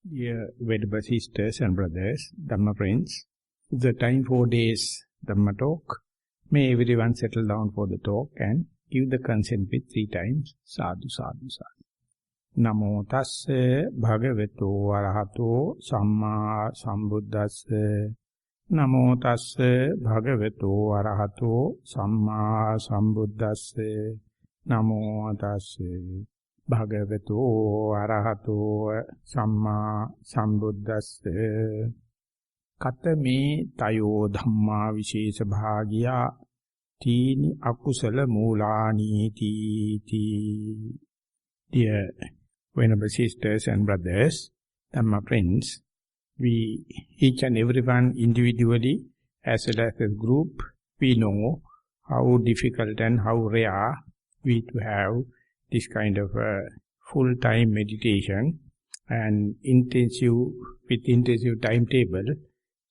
Dear Venerable sisters and brothers, Dhamma friends, the time 4 days Dhamma talk. May everyone settle down for the talk and give the consent with 3 times. Sadhu, sadhu, sadhu. Namo tasse bhagavato arahato samma sambuddhasse. Namo tasse bhagavato arahato samma sambuddhasse. Namo tasse Bhagavato arahato samma sambuddhasse. Katame tayo dhamma vishesha bhagya tini akusala mulani ti. Dear Venerable sisters and brothers, Dhamma friends, we each and everyone individually as well as a group, we know how difficult and how rare we to have this kind of full-time meditation and with intensive timetable.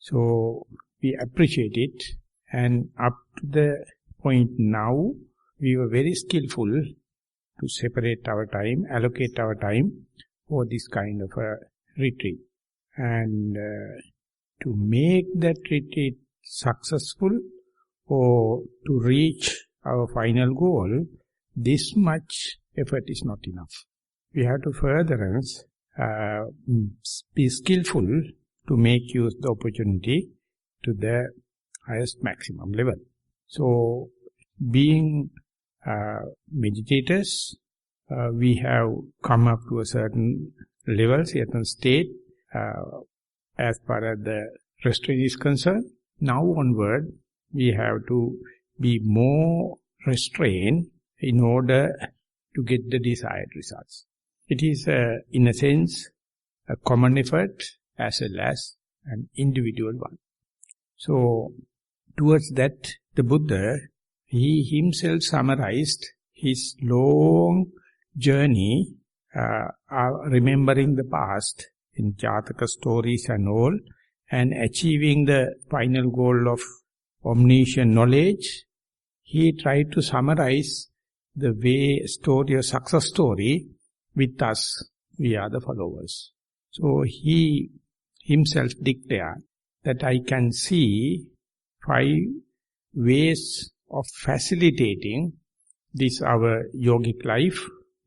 So we appreciate it, and up to the point now, we were very skillful to separate our time, allocate our time for this kind of a retreat. And to make that retreat successful or to reach our final goal, this much effort is not enough. We have to furtherance, be skillful to make use the opportunity to the highest maximum level. So, being meditators, we have come up to a certain level, certain state, as far as the restraint is concerned. Now onward, we have to be more restrained in order to get the desired results. It is, in a sense, a common effort as well as an individual one. So, towards that, the Buddha, he himself summarized his long journey, remembering the past in Jataka stories and all, and achieving the final goal of omniscient knowledge. He tried to summarize the way story, a success story, with us, we are the followers. So he himself declared that I can see 5 ways of facilitating this our yogic life,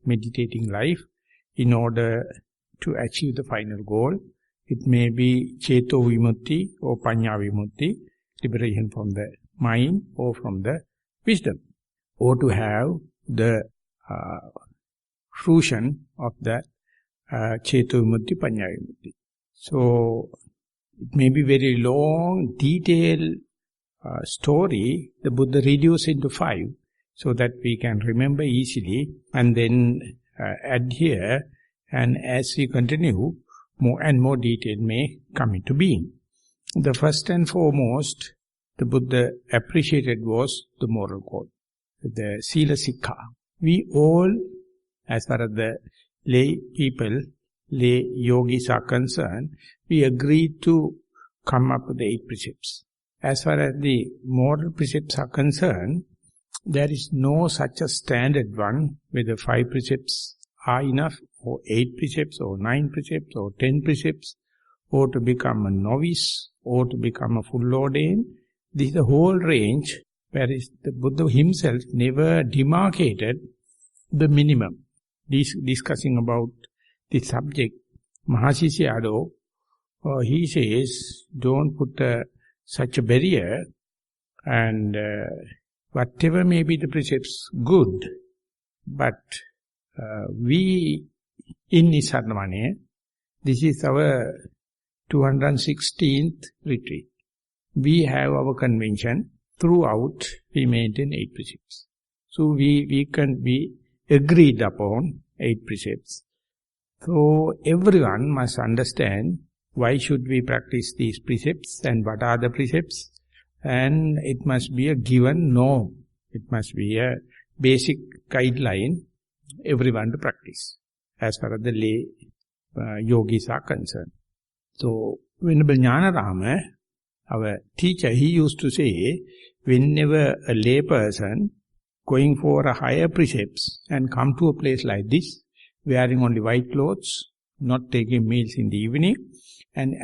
meditating life, in order to achieve the final goal. It may be Cheto Vimutti or Panya Vimutti, liberation from the mind or from the wisdom, or to have the fruition of that Cheto Vimutti, Panya Vimutti. So, it may be very long, detailed story, the Buddha reduced into 5, so that we can remember easily and then adhere, and as we continue, more and more detail may come into being. The first and foremost, the Buddha appreciated was the moral code, the Sila Sikha. We all, as far as the lay people, lay yogis are concerned, we agreed to come up with the 8 precepts. As far as the moral precepts are concerned, there is no such a standard one, whether 5 precepts are enough, or 8 precepts, or 9 precepts, or 10 precepts, or to become a novice, or to become a full ordained. This is the whole range, whereas the Buddha himself never demarcated the minimum. Discussing about this subject, Mahasi Sayadaw, he says, don't put such a barrier, and whatever may be the precepts, good, but we in Nissarana, this is our 216th retreat. We have our convention. Throughout, we maintain 8 precepts. So we can be agreed upon 8 precepts. So everyone must understand why should we practice these precepts and what are the precepts. And it must be a given norm. It must be a basic guideline everyone to practice as far as the lay yogis are concerned. So, Venerable Jnanarama, our teacher, he used to say, whenever a lay person going for a higher precepts and come to a place like this, wearing only white clothes, not taking meals in the evening, and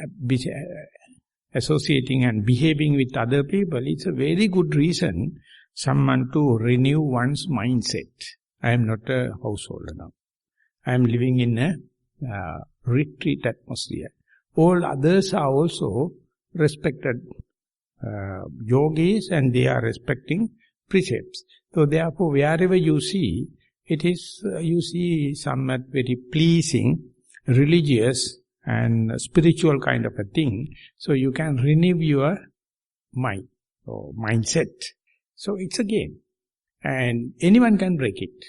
associating and behaving with other people, it's a very good reason someone to renew one's mindset. I am not a householder now. I am living in a retreat atmosphere. All others are also respected yogis, and they are respecting precepts. So therefore, wherever you see, it is, you see somewhat very pleasing, religious and spiritual kind of a thing. So you can renew your mind or mindset. So it's a game. And anyone can break it.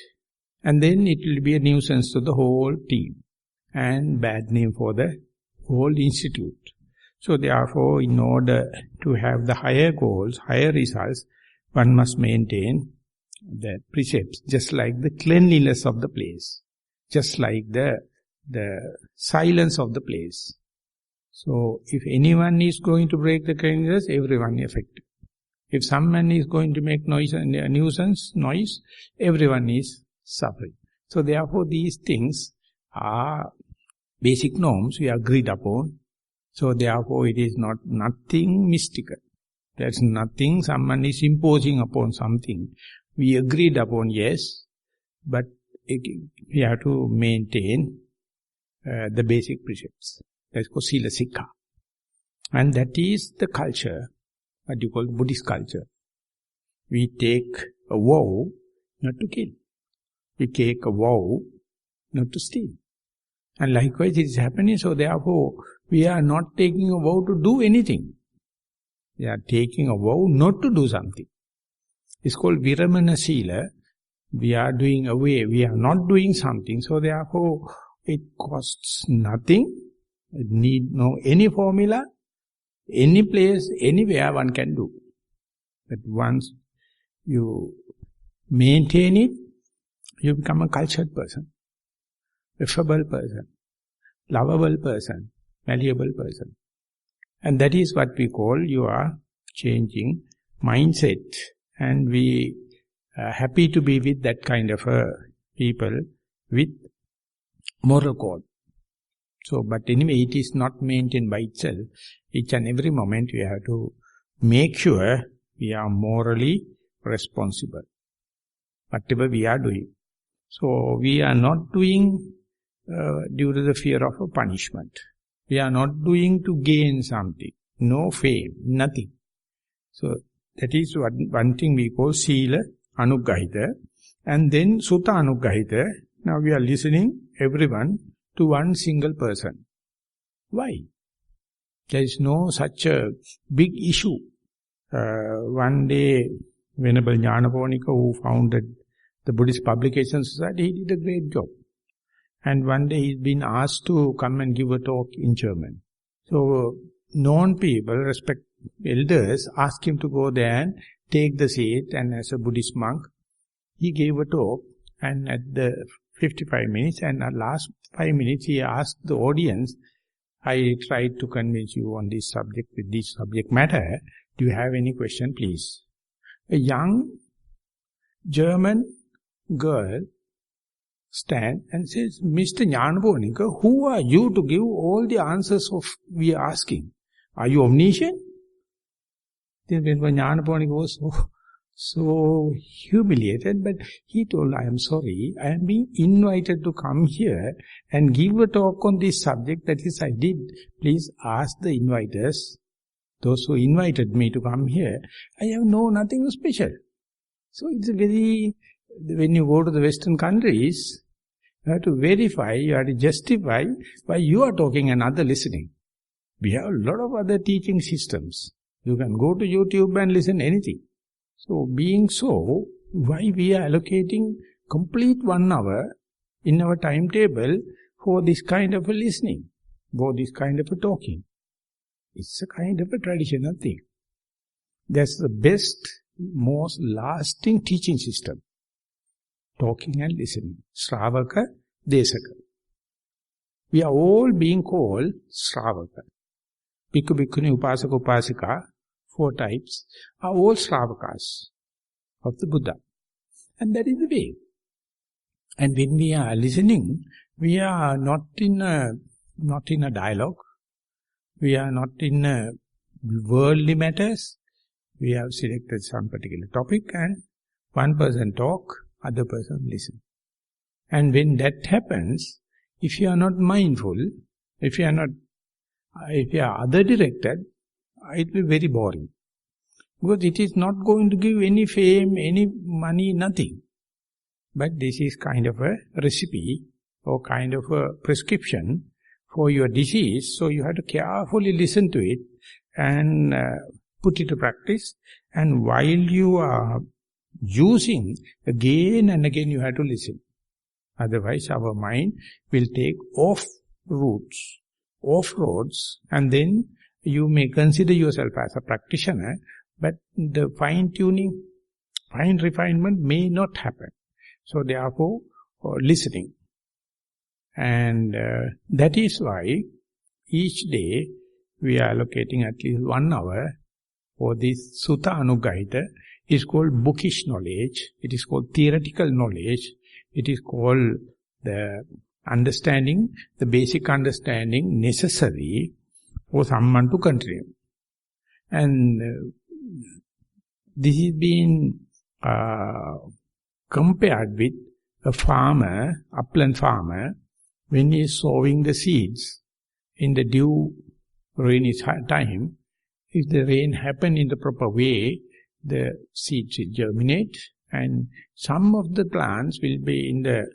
And then it will be a nuisance to the whole team. And bad name for the whole institute. So therefore, in order to have the higher goals, higher results, one must maintain the precepts, just like the cleanliness of the place, just like the silence of the place. So if anyone is going to break the cleanliness, everyone is affected. If someone is going to make noise and nuisance, everyone is suffering. So therefore these things are basic norms we agreed upon. So therefore it is not nothing mystical. There's nothing someone is imposing upon something. We agreed upon, yes, but we have to maintain the basic precepts. That's called Sila Sikha. And that is the culture, what you call Buddhist culture. We take a vow not to kill. We take a vow not to steal. And likewise it is happening, so therefore we are not taking a vow to do anything. We are taking a vow not to do something. It's called Viramana Sila. We are doing away, we are not doing something, so therefore it costs nothing. It need no any formula, any place, anywhere one can do. But once you maintain it, you become a cultured person, affable person, lovable person, valuable person. And that is what we call you are changing mindset. And we are happy to be with that kind of people with moral code. So, but anyway, it is not maintained by itself. Each and every moment we have to make sure we are morally responsible. Whatever we are doing. So, we are not doing due to the fear of a punishment. We are not doing to gain something. No fame, nothing. So, that is one thing we call Sila Anuggahita. And then Sutta Anuggahita. Now we are listening, everyone, to one single person. Why? There is no such a big issue. One day, Venerable Jnanaponika, who founded the Buddhist Publication Society, he did a great job. And one day he's been asked to come and give a talk in German. So, known people, respect elders, asked him to go there and take the seat, and as a Buddhist monk, he gave a talk, and at the 55 minutes, and at last 5 minutes, he asked the audience, I tried to convince you on this subject, with this subject matter, do you have any question, please? A young German girl stands and says, Mr. Jnanaponika, who are you to give all the answers of we are asking? Are you omniscient? Then Jnanaponika was so humiliated, but he told, I am sorry, I am being invited to come here and give a talk on this subject, that is I did. Please ask the inviters, those who invited me to come here, I have nothing special. So it's a very, when you go to the Western countries, you have to verify, you have to justify why you are talking and other listening. We have a lot of other teaching systems. You can go to YouTube and listen anything. So, being so, why we are allocating complete 1 hour in our timetable for this kind of a listening, for this kind of a talking? It's a kind of a traditional thing. That's the best, most lasting teaching system. Talking and listening. Sravaka, Desaka. We are all being called Sravaka. Bhikkhu, Bhikkhuni, Upasaka, Upasika, 4 types, are all Sravakas of the Buddha. And that is the way. And when we are listening, We are not in a dialogue. We are not in worldly matters. We have selected some particular topic and one person talk, other person listen. And when that happens, if you are not mindful, if you are other directed, it will be very boring. Because it is not going to give any fame, any money, nothing. But this is kind of a recipe or kind of a prescription for your disease. So you have to carefully listen to it and put it to practice. And while you are using, again and again you have to listen. Otherwise our mind will take off roads, and then you may consider yourself as a practitioner, but the fine-tuning, fine refinement may not happen. So therefore, listening. And that is why each day we are allocating at least 1 hour for this Sutta Anugahita. It is called bookish knowledge, it is called theoretical knowledge, it is called the understanding, the basic understanding necessary for someone to continue. And this is being compared with a farmer, upland farmer, when he is sowing the seeds in the due rainy time. If the rain happen in the proper way, the seeds will germinate, and some of the plants will be in the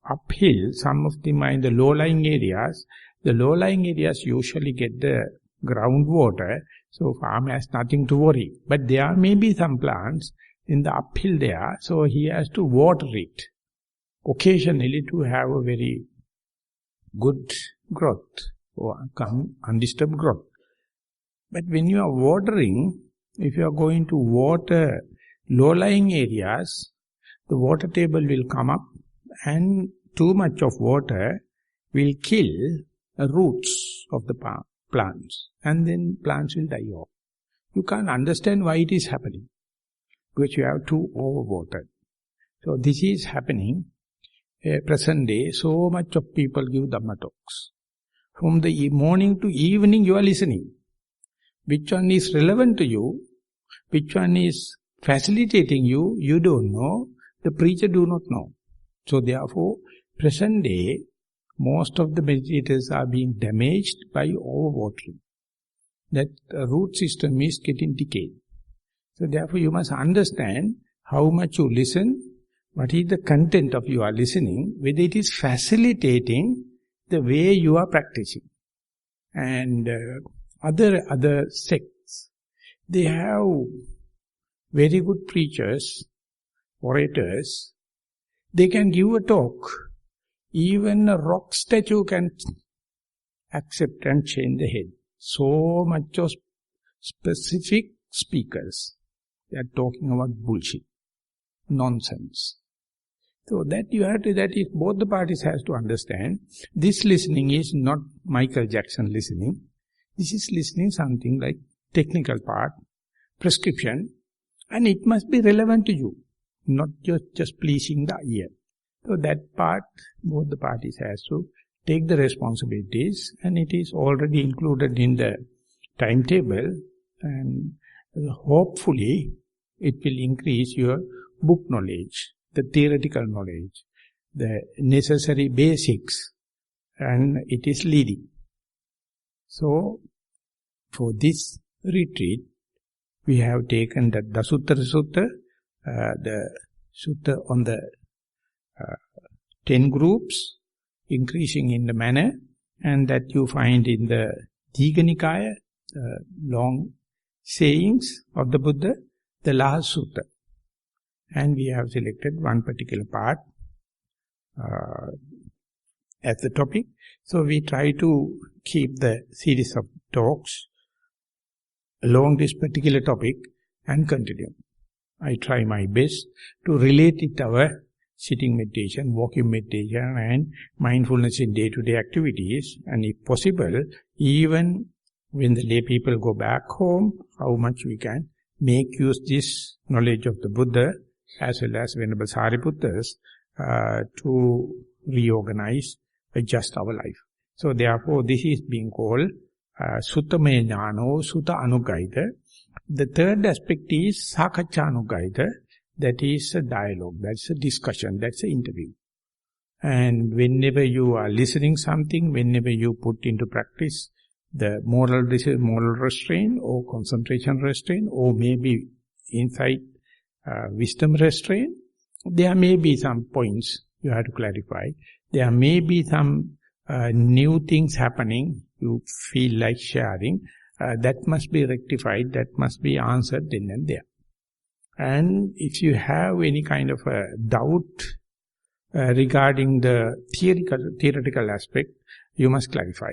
uphill, some of them are in the low-lying areas. The low-lying areas usually get the groundwater, so farmer has nothing to worry. But there may be some plants in the uphill there, so he has to water it occasionally to have a very good growth or undisturbed growth. But when you are watering, if you are going to water low-lying areas, the water table will come up and too much of water will kill the roots of the plants, and then plants will die off. You can't understand why it is happening, because you have too overwatered. So this is happening. Present day, so much of people give Dhamma talks. From the morning to evening you are listening. Which one is relevant to you, which one is facilitating you, you don't know, the preacher do not know. So therefore, present day, most of the meditators are being damaged by overwatering. That root system is getting decayed. So therefore you must understand how much you listen, what is the content of your listening, whether it is facilitating the way you are practicing. And other sects, they have very good preachers, orators. They can give a talk. Even a rock statue can accept and change the head. So much of specific speakers, they are talking about bullshit, nonsense. So that is both the parties has to understand. This listening is not Michael Jackson listening. This is listening something like technical part, prescription, and it must be relevant to you, not just pleasing the ear. So that part, both the parties has to take the responsibilities, and it is already included in the timetable, and hopefully it will increase your book knowledge, the theoretical knowledge, the necessary basics, and it is leading. So, for this retreat, we have taken the Dasuttara Sutta, the Sutta on the 10 groups, increasing in the manner, and that you find in the Digha Nikaya, long sayings of the Buddha, the last Sutta. And we have selected one particular part as the topic. So we try to keep the series of talks along this particular topic and continue. I try my best to relate it to our sitting meditation, walking meditation and mindfulness in day-to-day activities, and if possible, even when the lay people go back home, how much we can make use this knowledge of the Buddha as well as Venerable Sariputtas to reorganize, adjust our life. So therefore, this is being called Sutta Jnano, Sutta Anugaita. The third aspect is Sakacca Anugaita. That is a dialogue, that's a discussion, that's an interview. And whenever you are listening something, whenever you put into practice the moral restraint or concentration restraint or maybe insight wisdom restraint, there may be some points you have to clarify. There may be some new things happening, you feel like sharing, that must be rectified, that must be answered then and there. And if you have any kind of a doubt regarding the theoretical aspect, you must clarify.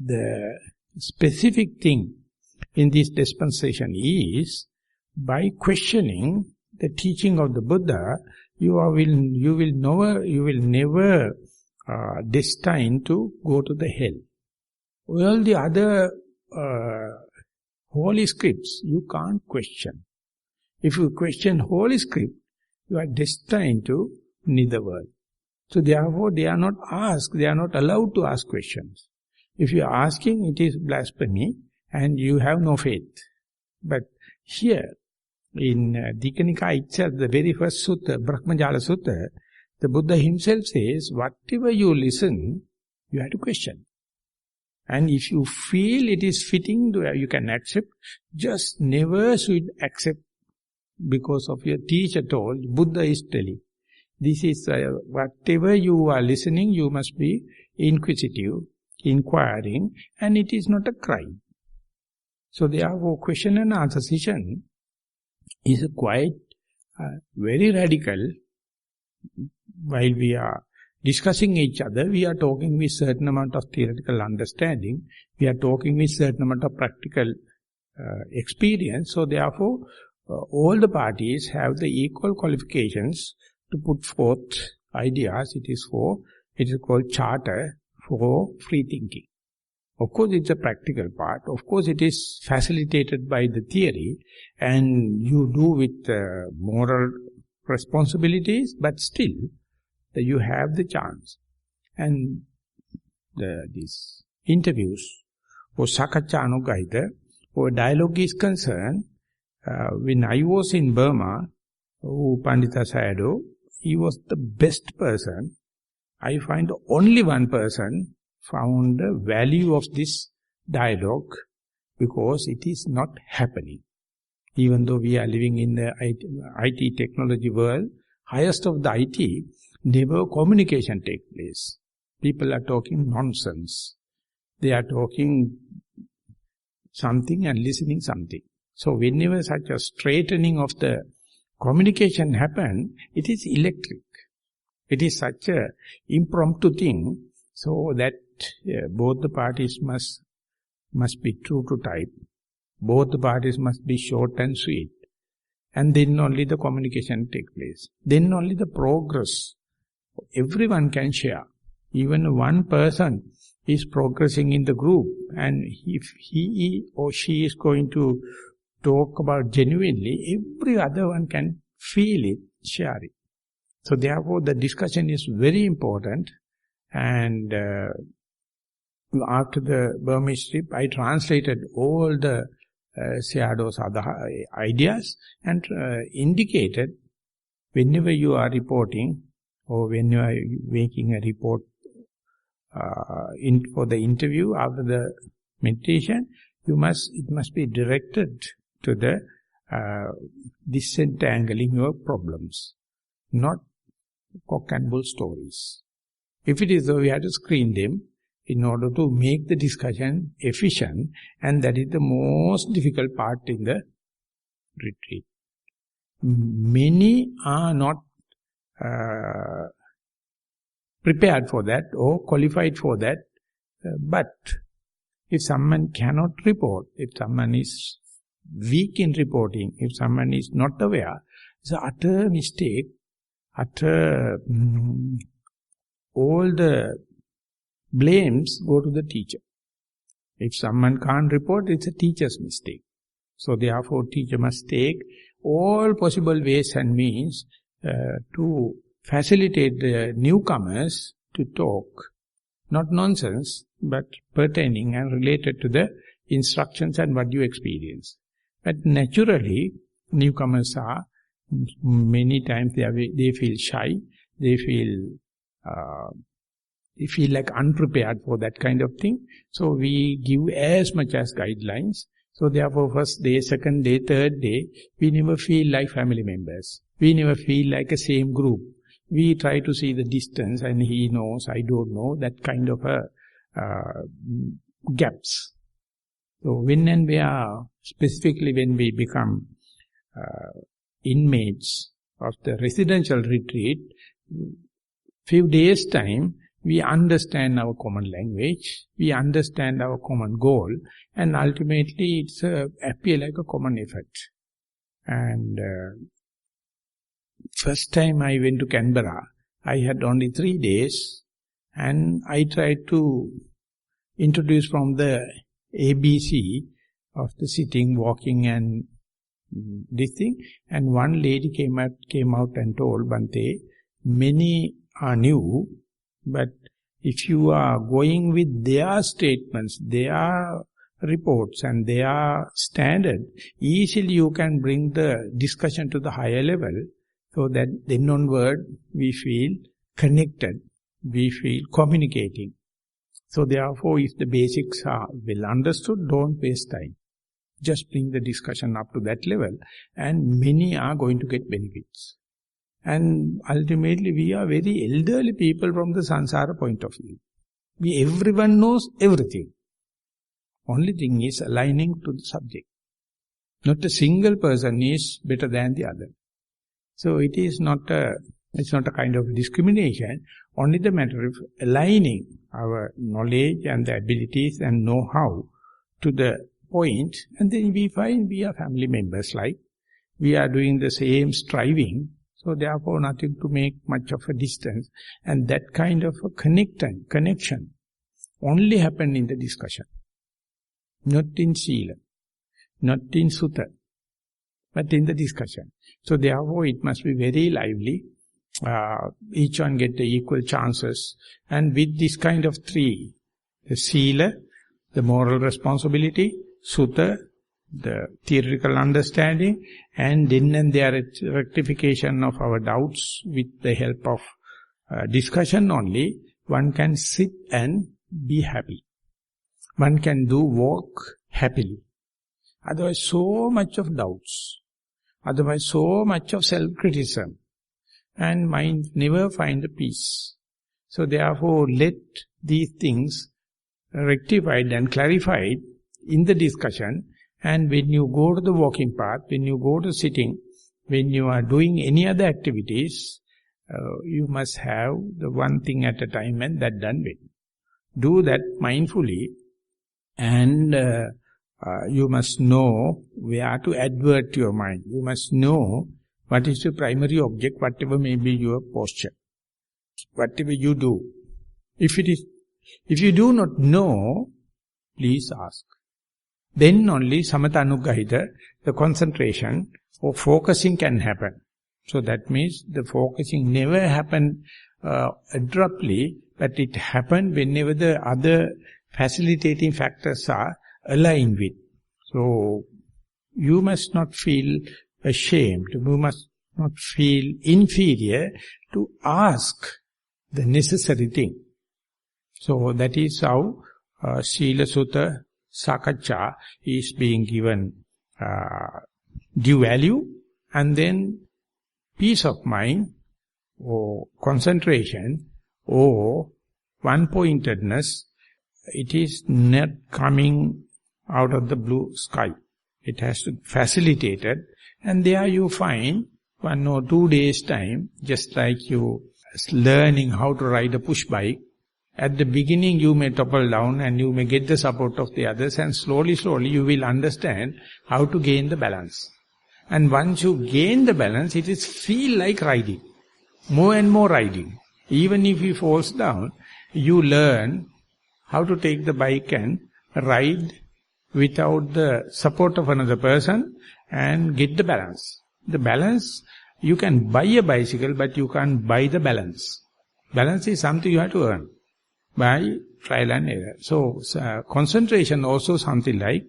The specific thing in this dispensation is, by questioning the teaching of the Buddha, you will never destined to go to the hell. All the other holy scripts you can't question. If you question holy script, you are destined to neither world. So therefore they are not asked, they are not allowed to ask questions. If you are asking, it is blasphemy and you have no faith. But here, in Dikanika itself, the very first sutta, Brahmajala Sutta, the Buddha himself says, whatever you listen, you have to question. And if you feel it is fitting, you can accept. Just never should accept because of your teacher told, Buddha is telling. This is, whatever you are listening, you must be inquisitive, inquiring, and it is not a crime. So therefore, question and answer session is quite very radical. While we are discussing each other, we are talking with certain amount of theoretical understanding, we are talking with certain amount of practical experience. So therefore, all the parties have the equal qualifications to put forth ideas. It is called charter for free thinking. Of course, it's a practical part. Of course, it is facilitated by the theory, and you do with moral responsibilities, but still, you have the chance. And these interviews, or Sakacca Anugaita, or dialogue is concerned, when I was in Burma, Pandita Sayadaw, he was the best person. I find only one person found the value of this dialogue because it is not happening. Even though we are living in the IT technology world, highest of the IT, never communication take place. People are talking nonsense. They are talking something and listening something. So whenever such a straightening of the communication happen, it is electric. It is such a impromptu thing, so that both the parties must be true to type. Both the parties must be short and sweet. And then only the communication take place. Then only the progress. Everyone can share. Even one person is progressing in the group, and if he or she is going to talk about genuinely, every other one can feel it, share it. So therefore the discussion is very important. And after the Burmese trip, I translated all the Sayadaw's other ideas and indicated whenever you are reporting or when you are making a report for the interview after the meditation, it must be directed to the disentangling your problems, not cock and bull stories. If it is so, we have to screen them in order to make the discussion efficient, and that is the most difficult part in the retreat. Many are not prepared for that or qualified for that, but if someone cannot report, if someone is weak in reporting, if someone is not aware, it's an utter mistake, all the blames go to the teacher. If someone can't report, it's a teacher's mistake. So therefore, teacher must take all possible ways and means to facilitate the newcomers to talk, not nonsense, but pertaining and related to the instructions and what you experience. But naturally, newcomers are, many times they feel shy, they feel like unprepared for that kind of thing. So we give as much as guidelines. So therefore, first day, second day, third day, we never feel like family members. We never feel like a same group. We try to see the distance, and he knows, I don't know, that kind of gaps. So when and where, specifically when we become inmates of the residential retreat, few days time, we understand our common language, we understand our common goal, and ultimately it's appear like a common effort. And first time I went to Canberra, I had only 3 days, and I tried to introduce from the ABC of the sitting, walking and this thing. And one lady came out and told, Bhante, many are new, but if you are going with their statements, their reports and their standard, easily you can bring the discussion to the higher level, so that then onward we feel connected, we feel communicating. So therefore, if the basics are well understood, don't waste time. Just bring the discussion up to that level, and many are going to get benefits. And ultimately, we are very elderly people from the samsara point of view. Everyone knows everything. Only thing is aligning to the subject. Not a single person is better than the other. So it's not a kind of discrimination. Only the matter of aligning our knowledge and the abilities and know-how to the point, and then we find we are family members, like we are doing the same striving. So therefore nothing to make much of a distance. And that kind of a connection only happen in the discussion. Not in Sila, not in Sutta, but in the discussion. So therefore it must be very lively. Each one get the equal chances. And with this kind of three, the Sila, the moral responsibility, Sutta, the theoretical understanding, and then and there rectification of our doubts with the help of discussion only, one can sit and be happy. One can walk happily. Otherwise so much of doubts, otherwise so much of self-criticism, and mind never find a peace. So therefore let these things rectified and clarified in the discussion. And when you go to the walking path, when you go to sitting, when you are doing any other activities, you must have the one thing at a time and that done with. Do that mindfully, and you must know where to advert your mind. You must know what is the primary object, whatever may be your posture, whatever you do. If you do not know, please ask. Then only samatha anuggahita, the concentration or focusing can happen. So that means the focusing never happen abruptly, but it happen whenever the other facilitating factors are aligned with. So you must not feel ashamed, you must not feel inferior to ask the necessary thing. So that is how Sila Sutta Sakaccha is being given due value, and then peace of mind or concentration or one-pointedness, it is not coming out of the blue sky. It has to be facilitated, and there you find 1 or 2 days time, just like you learning how to ride a push bike. At the beginning you may topple down and you may get the support of the others, and slowly you will understand how to gain the balance. And once you gain the balance, it is feel like riding, more and more riding. Even if you falls down, you learn how to take the bike and ride without the support of another person and get the balance. The balance You can buy a bicycle, but you can't buy the balance. Balance is something you have to earn by trial and error. So concentration also something like,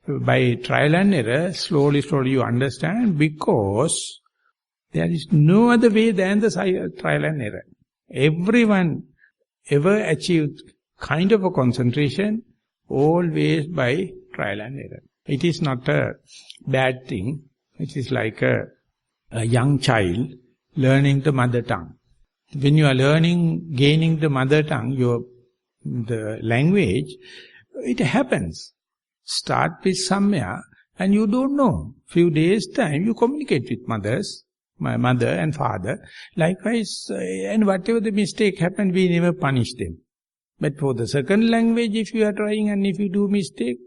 by trial and error, slowly you understand, because there is no other way than the trial and error. Everyone ever achieved kind of a concentration always by trial and error. It is not a bad thing. It is like a young child learning the mother tongue. When you are gaining the mother tongue, the language, it happens. Start with somewhere and you don't know. Few days time you communicate with my mother and father. Likewise, and whatever the mistake happened, we never punish them. But for the second language, if you are trying and if you do mistake,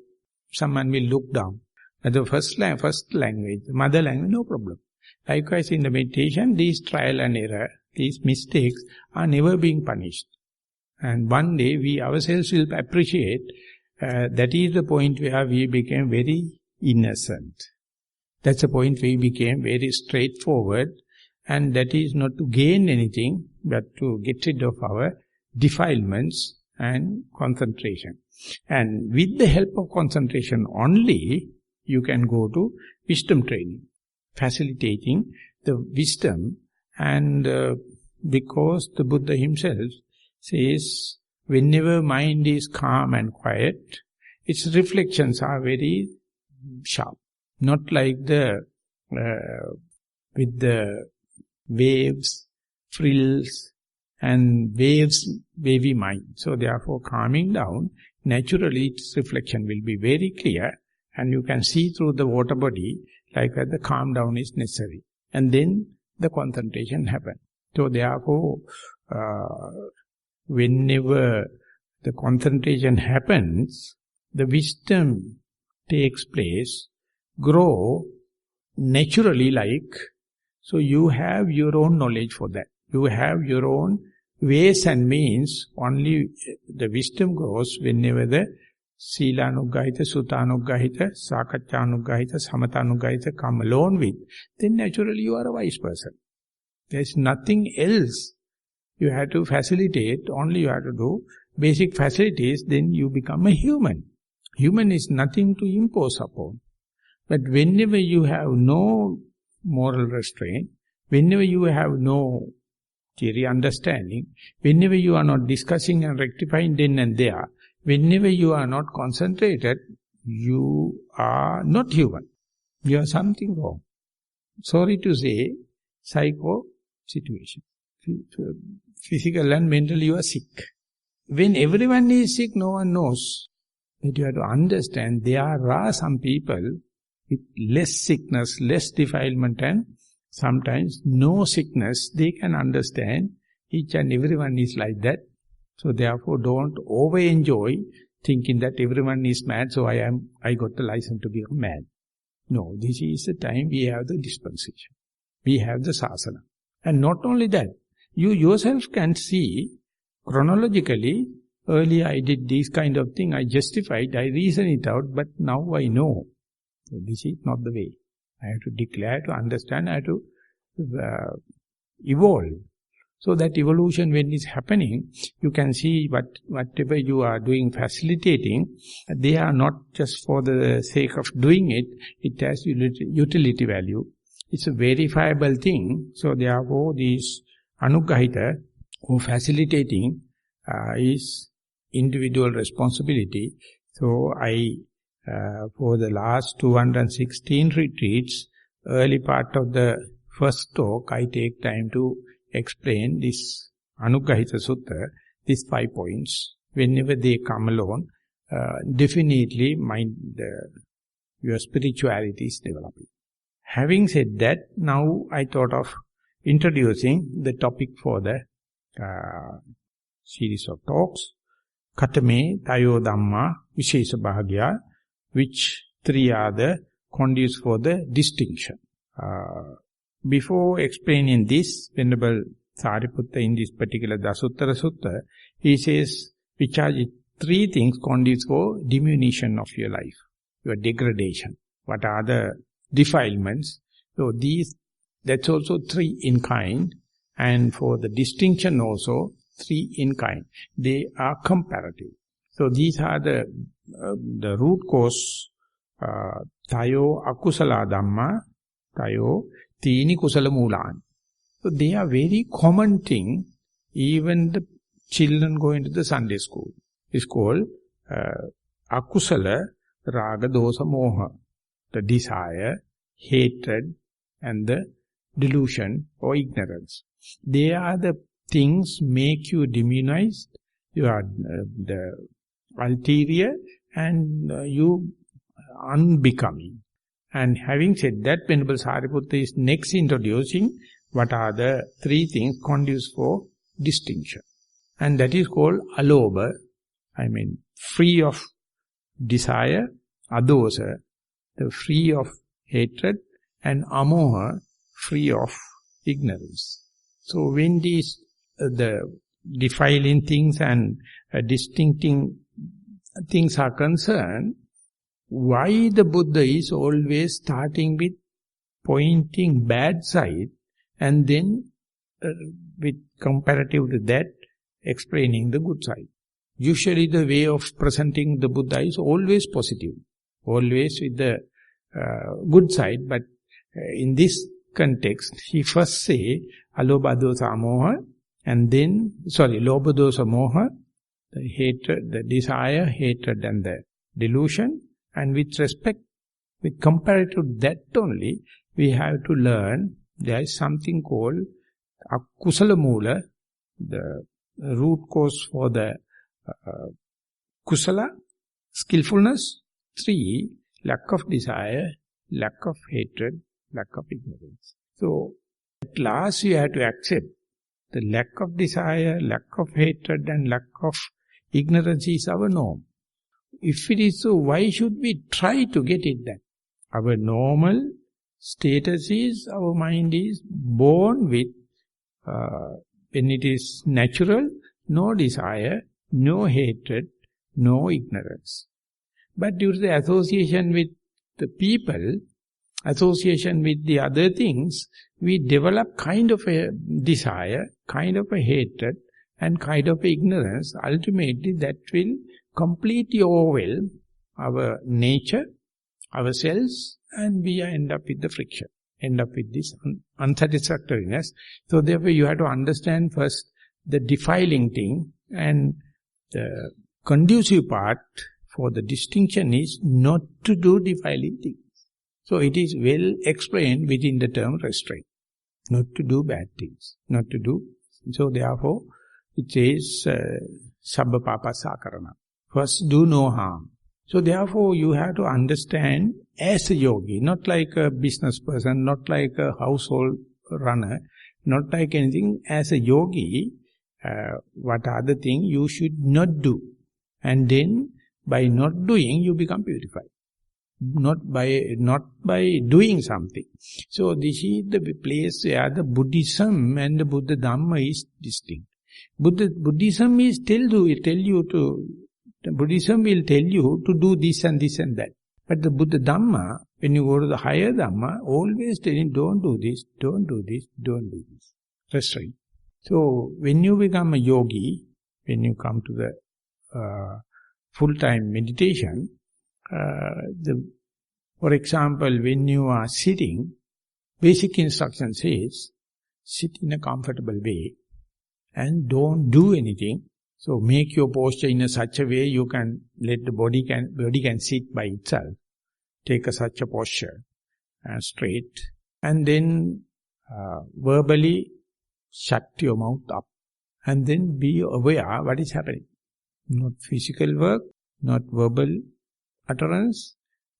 someone will look down. But the first language, the mother language, no problem. Likewise in the meditation, these trial and error, these mistakes are never being punished. And one day we ourselves will appreciate that is the point where we became very innocent. That's the point where we became very straightforward, and that is not to gain anything, but to get rid of our defilements and concentration. And with the help of concentration only, you can go to wisdom training, facilitating the wisdom. And because the Buddha himself says, whenever mind is calm and quiet, its reflections are very sharp. Not like with the waves, frills, and wavy mind. So therefore, calming down, naturally its reflection will be very clear, and you can see through the water body, like that the calm down is necessary. And then the concentration happens. So therefore, whenever the concentration happens, the wisdom takes place, grow naturally so you have your own knowledge for that. You have your own ways and means. Only the wisdom grows whenever the Sīla-anuggahita, Sutta-anuggahita, Sākacca-anuggahita, Samatha-anuggahita come alone with, then naturally you are a wise person. There is nothing else you have to facilitate, only you have to do basic facilities, then you become a human. Human is nothing to impose upon. But whenever you have no moral restraint, whenever you have no theory understanding, whenever you are not discussing and rectifying then and there, whenever you are not concentrated, you are not human. You are something wrong. Sorry to say, psycho situation. Physical and mental, you are sick. When everyone is sick, no one knows. But you have to understand, there are some people with less sickness, less defilement, and sometimes no sickness. They can understand each and everyone is like that. So therefore don't over-enjoy thinking that everyone is mad, so I got the license to become mad. No, this is the time we have the dispensation. We have the sasana. And not only that, you yourself can see chronologically, earlier I did this kind of thing, I justified, I reasoned it out, but now I know. So this is not the way. I have to declare, to understand, I have to evolve. So that evolution, when it's happening, you can see whatever you are doing, facilitating, they are not just for the sake of doing it, it has utility value. It's a verifiable thing. So therefore, this anuggahita, or facilitating, is individual responsibility. So for the last 216 retreats, early part of the first talk, I take time to explain this Anuggahita Sutta, these 5 points. Whenever they come along, definitely your spirituality is developing. Having said that, now I thought of introducing the topic for the series of talks, Katame Tayo Dhamma Vishesha Bhagya, which 3 are the conduits for the distinction. Before explaining this, Venerable Sariputta in this particular Dasuttara Sutta, he says, which are 3 things conduits for diminution of your life, your degradation. What are the defilements? So these That's also 3 in kind. And for the distinction also, 3 in kind. They are comparative. So these are the root cause, tayo akusala dhamma, tayo tini kusala moolan. So they are very common thing. Even the children going to the Sunday school. It's called akusala raga dosa moha. The desire, hatred and the delusion or ignorance. They are the things make you demonized, you are the ulterior and you unbecoming. And having said that, Venerable Sariputta is next introducing what are the 3 things conducive for distinction. And that is called alobha, free of desire, adosa, the free of hatred, and amoha, free of ignorance. So when these, the defiling things and distincting things are concerned, why the Buddha is always starting with pointing bad side and then with comparative to that explaining the good side. Usually the way of presenting the Buddha is always positive, always with the good side, but in this context he first say alobha dosa amoha and then, lobha dosa moha, the hatred, the desire, hatred and the delusion, and with respect, with comparative to that only, we have to learn there is something called akusala moola, the root cause for the kusala, skillfulness. 3, lack of desire, lack of hatred, lack of ignorance. So, at last you have to accept the lack of desire, lack of hatred and lack of ignorance is our norm. If it is so, why should we try to get it that? Our normal status is, our mind is born with, when it is natural, no desire, no hatred, no ignorance. But due to the association with the people, association with the other things, we develop kind of a desire, kind of a hatred, and kind of ignorance. Ultimately, that will completely overwhelm our nature, ourselves, and we end up with the friction, end up with this unsatisfactoriness. So therefore, you have to understand first the defiling thing, and the conducive part for the distinction is not to do defiling things. So it is well explained within the term restraint. Not to do bad things. Not to do. So therefore, it says, sabba papa sakarana. First, do no harm. So therefore, you have to understand as a yogi, not like a business person, not like a household runner, not like anything. As a yogi, what are the things you should not do? And then, by not doing, you become purified. Not by doing something. So this is the place where the Buddhism and the Buddha Dhamma is distinct. Buddhism is Buddhism will tell you to do this and this and that. But the Buddha Dhamma, when you go to the higher Dhamma, always telling don't do this, don't do this, don't do this. Restraint. So when you become a yogi, when you come to the full-time meditation, for example, when you are sitting, basic instruction says, sit in a comfortable way and don't do anything. So make your posture in such a way you can let the body can sit by itself. Take such a posture, straight, and then verbally shut your mouth up, and then be aware what is happening. Not physical work, not verbal utterance,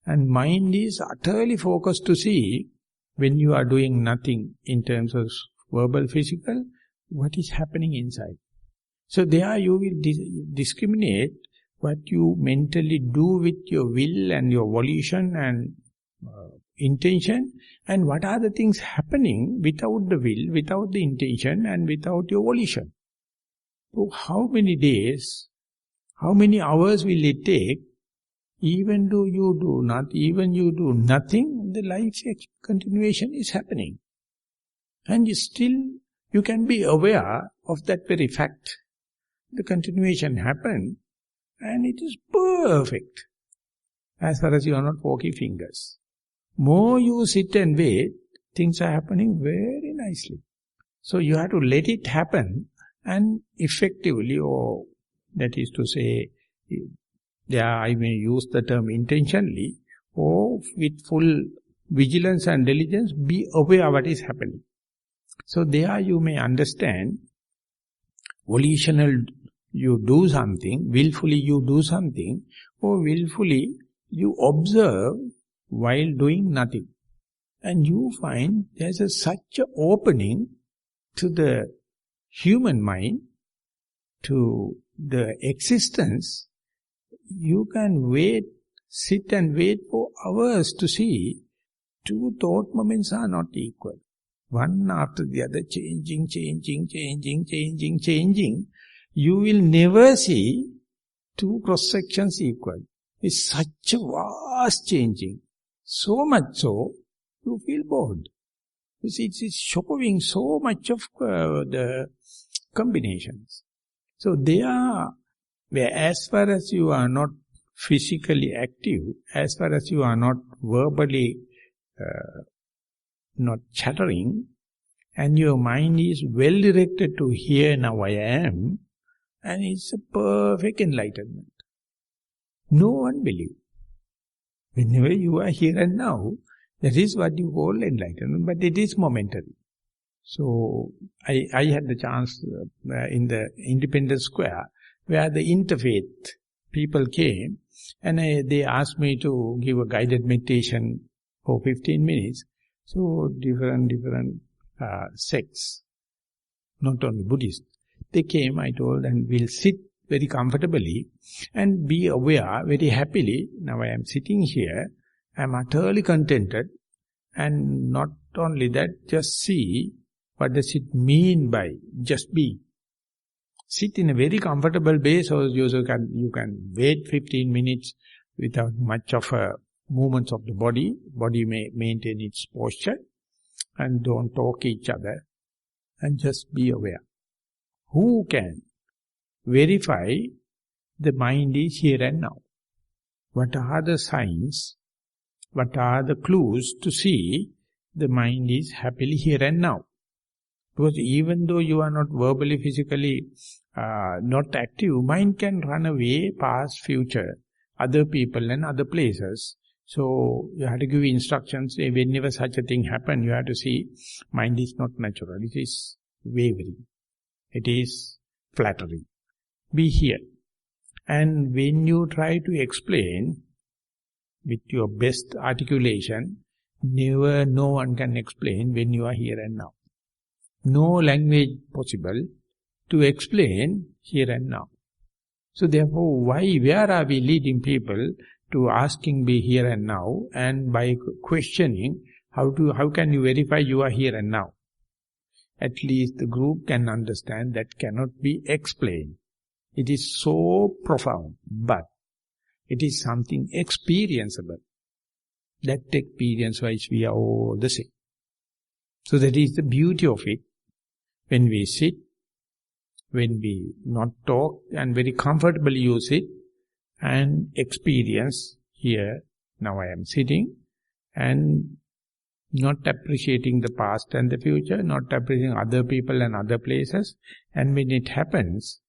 and mind is utterly focused to see when you are doing nothing in terms of verbal, physical, what is happening inside. So there you will discriminate what you mentally do with your will and your volition and intention, and what are the things happening without the will, without the intention and without your volition. So how many days, how many hours will it take, even though you do nothing, the life continuation is happening. And you can be aware of that very fact. The continuation happened, and it is perfect. As far as you are not forky fingers. More you sit and wait, things are happening very nicely. So you have to let it happen, and effectively, or that is to say, there I may use the term intentionally, or with full vigilance and diligence, be aware what is happening. So there you may understand, volitional you do something, willfully you do something, or willfully you observe while doing nothing. And you find there's such an opening to the human mind, to the existence. You can sit and wait for hours to see two thought moments are not equal. One after the other, changing. You will never see two cross-sections equal. It's such a vast changing. So much so, you feel bored. You see, it's showing so much of the combinations. So they are, where as far as you are not physically active, as far as you are not verbally not chattering, and your mind is well directed to here now I am, and it's a perfect enlightenment. No one believes. Whenever you are here and now, that is what you call enlightenment, but it is momentary. So, I had the chance in the Independence Square, where the interfaith people came, and they asked me to give a guided meditation for 15 minutes. So, different sects, not only Buddhist. They came, I told, and we'll sit very comfortably and be aware very happily. Now I am sitting here, I am utterly contented, and not only that, just see what does it mean by just be. Sit in a very comfortable base, so you can wait 15 minutes without much of a movements of the body. Body may maintain its posture, and don't talk each other, and just be aware. Who can verify the mind is here and now? What are the signs? What are the clues to see the mind is happily here and now? Because even though you are not verbally, physically not active, mind can run away past, future, other people and other places. So you have to give instructions. Whenever such a thing happens, you have to see mind is not natural. It is wavering. It is flattering. Be here. And when you try to explain with your best articulation, never no one can explain when you are here and now. No language possible to explain here and now. So therefore, where are we leading people to asking be here and now, and by questioning, how can you verify you are here and now? At least the group can understand that cannot be explained. It is so profound, but it is something experienceable. That experience-wise we are all the same. So that is the beauty of it. When we sit, when we not talk, and very comfortably you sit and experience here, now I am sitting, and not appreciating the past and the future, not appreciating other people and other places. And when it happens,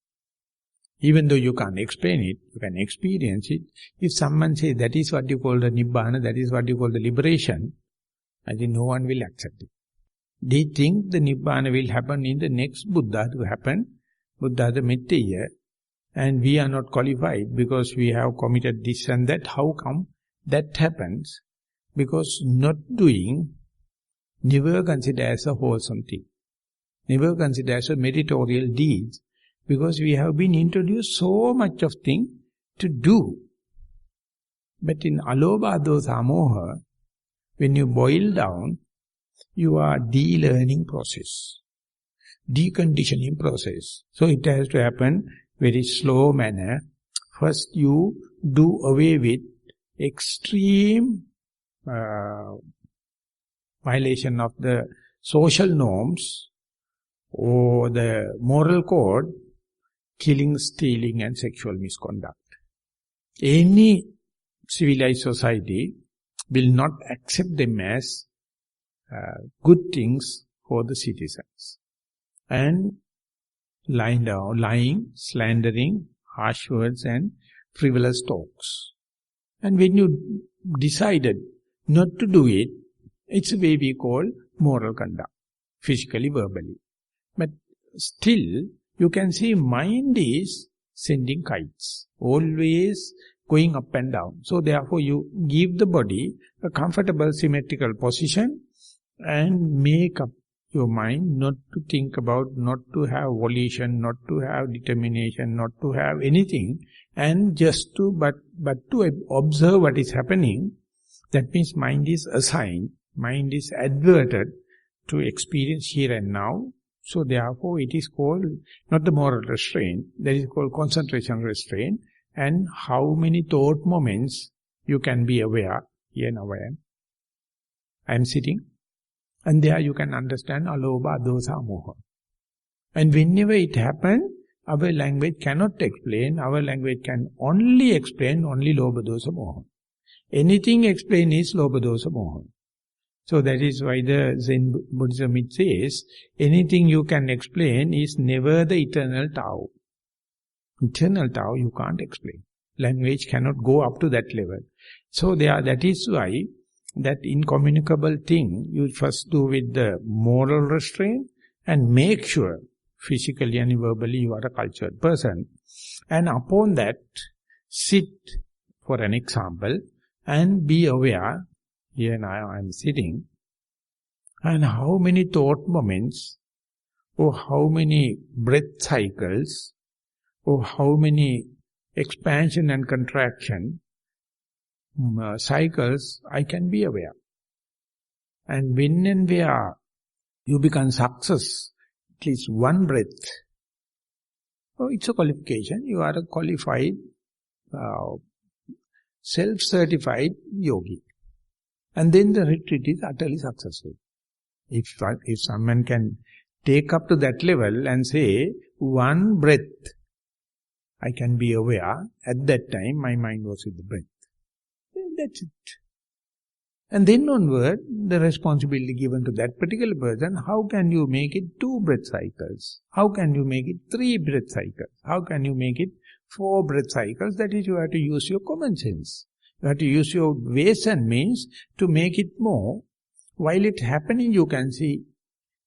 even though you can't explain it, you can experience it. If someone says that is what you call the Nibbana, that is what you call the liberation, I think no one will accept it. They think the Nibbana will happen in the next Buddha to happen, Buddha the Metteya, and we are not qualified because we have committed this and that. How come that happens? Because not doing, never consider as a wholesome thing. Never consider as a meritorial deed. Because we have been introduced so much of thing to do. But in alobha dosa moha, when you boil down, you are de-learning process, deconditioning process. So it has to happen very slow manner. First you do away with extreme violation of the social norms or the moral code, killing, stealing and sexual misconduct. Any civilized society will not accept them as good things for the citizens. And lying, slandering, harsh words and frivolous talks. And when you decided not to do it, it's a way we call moral conduct, physically, verbally. But still, you can see mind is sending kites, always going up and down. So therefore you give the body a comfortable symmetrical position and make up your mind not to think about, not to have volition, not to have determination, not to have anything, and just to, but to observe what is happening. That means mind is assigned, mind is adverted to experience here and now. So therefore it is called, not the moral restraint, that is called concentration restraint. And how many thought moments you can be aware, here now I am sitting, and there you can understand alobha, dosa, moha. And whenever it happens, our language cannot explain, our language can only explain only lobha, dosa, moha. Anything explained is lobha, dosa, moha. So that is why the Zen Buddhism it says, anything you can explain is never the eternal Tao. Eternal Tao you can't explain. Language cannot go up to that level. So that is why that incommunicable thing you first do with the moral restraint and make sure physically and verbally you are a cultured person. And upon that, sit for an example and be aware, here now I am sitting, and how many thought moments or how many breath cycles or how many expansion and contraction cycles I can be aware. And when and where you become success, at least one breath, it's a qualification. You are a qualified, self-certified yogi. And then the retreat is utterly successful. If someone can take up to that level and say, one breath, I can be aware, at that time my mind was with the breath. That's it. And then onward, the responsibility given to that particular person, how can you make it 2 breath cycles? How can you make it 3 breath cycles? How can you make it 4 breath cycles? That is, you have to use your common sense. You have to use your ways and means to make it more. While it's happening, you can see,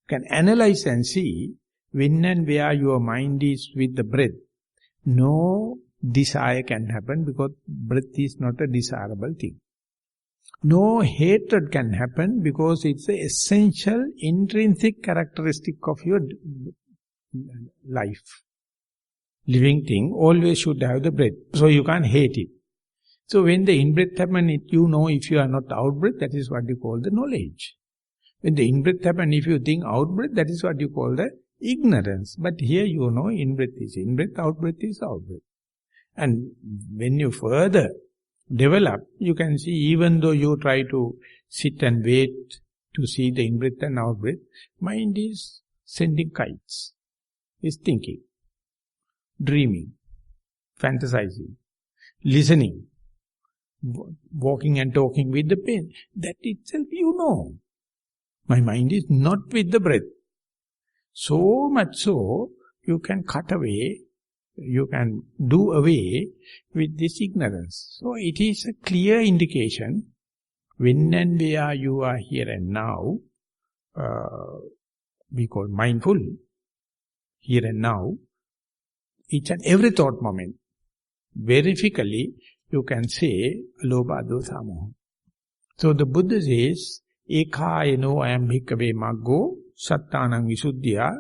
can analyze and see when and where your mind is with the breath. No desire can happen because breath is not a desirable thing. No hatred can happen because it's an essential, intrinsic characteristic of your life. Living thing always should have the breath, so you can't hate it. So when the in-breath happens, you know if you are not out-breath, that is what you call the knowledge. When the in-breath happens, if you think out-breath, that is what you call the ignorance. But here you know in-breath is in-breath, out-breath is out-breath. And when you further develop, you can see even though you try to sit and wait to see the in-breath and out-breath, mind is sending kites, is thinking, dreaming, fantasizing, listening, walking and talking with the pen. That itself you know. My mind is not with the breath. So much so, you can cut away, you can do away with this ignorance. So it is a clear indication, when and where you are here and now, we call mindful, here and now, each and every thought moment, verifically, you can say, alobha, dosa, moha. So the Buddha says, ekayano ayam bhikkhave maggo, sattanang visuddhya,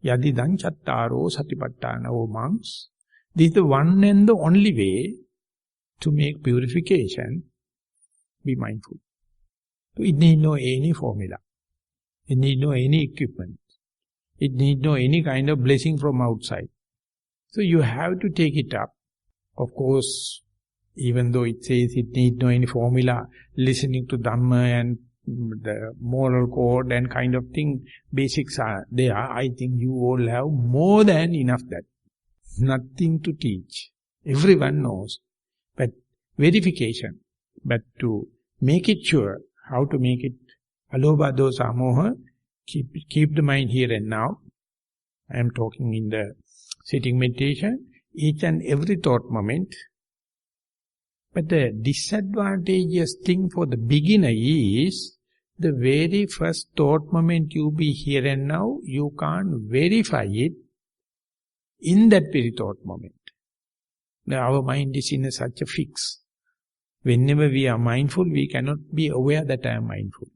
yadidan chattaro satipattana. O monks, this is the one and the only way to make purification. Be mindful. It need no any formula. It need no any equipment. It need no any kind of blessing from outside. So you have to take it up. Of course, even though it says it need no any formula, listening to Dhamma and the moral code and kind of thing, basics are there. I think you all have more than enough that. Nothing to teach. Everyone knows. But verification. But to make it sure, how to make it alobha dosa moha, keep the mind here and now. I am talking in the sitting meditation, each and every thought moment. But the disadvantageous thing for the beginner is, the very first thought moment you be here and now, you can't verify it in that very thought moment. Now our mind is in such a fix. Whenever we are mindful, we cannot be aware that I am mindful.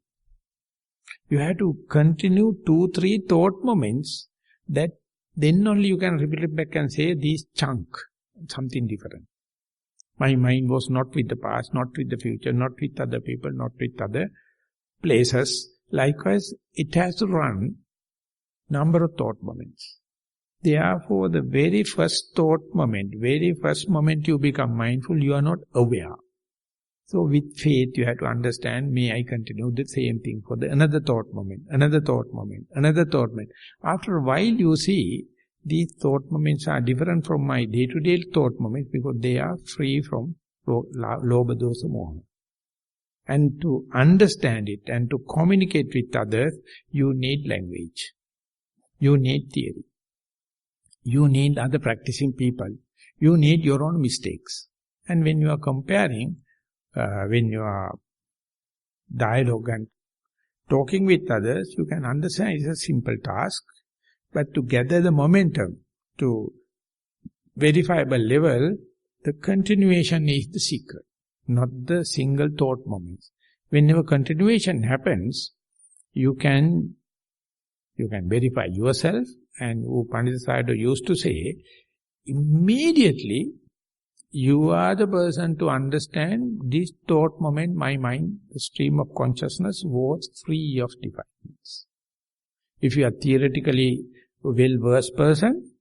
You have to continue 2-3 thought moments, that then only you can repeat back and say, this chunk, something different. My mind was not with the past, not with the future, not with other people, not with other places. Likewise, it has to run number of thought moments. Therefore, the very first thought moment, very first moment you become mindful, you are not aware. So with faith you have to understand, may I continue the same thing for another thought moment, another thought moment, another thought moment. After a while you see, these thought moments are different from my day-to-day thought moments because they are free from lobha dosa moha. And to understand it and to communicate with others, you need language. You need theory. You need other practicing people. You need your own mistakes. And when you are comparing, when you are dialogue and talking with others, you can understand it's a simple task. But to gather the momentum to verifiable level, the continuation is the secret, not the single thought moments. Whenever continuation happens, you can verify yourself, and Pandita Sayadaw used to say, immediately you are the person to understand this thought moment, my mind, the stream of consciousness was free of defilements. If you are theoretically a well-versed person,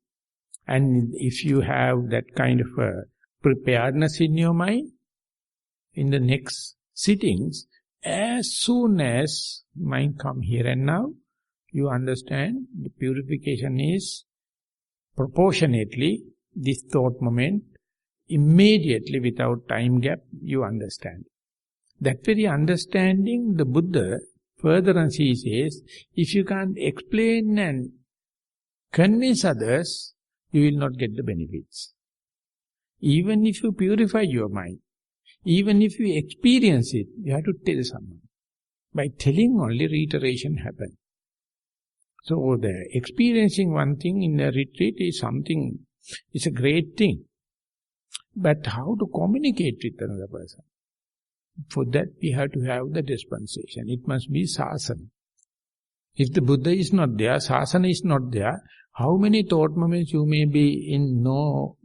and if you have that kind of a preparedness in your mind, in the next sittings, as soon as mind come here and now, you understand the purification is proportionately this thought moment, immediately without time gap, you understand. That very understanding, the Buddha further on he says, if you can't explain and convince others, you will not get the benefits. Even if you purify your mind, even if you experience it, you have to tell someone. By telling only reiteration happens. So the experiencing one thing in a retreat is something, it's a great thing. But how to communicate with another person? For that we have to have the dispensation. It must be sasana. If the Buddha is not there, sasana is not there, how many thought moments you may be in no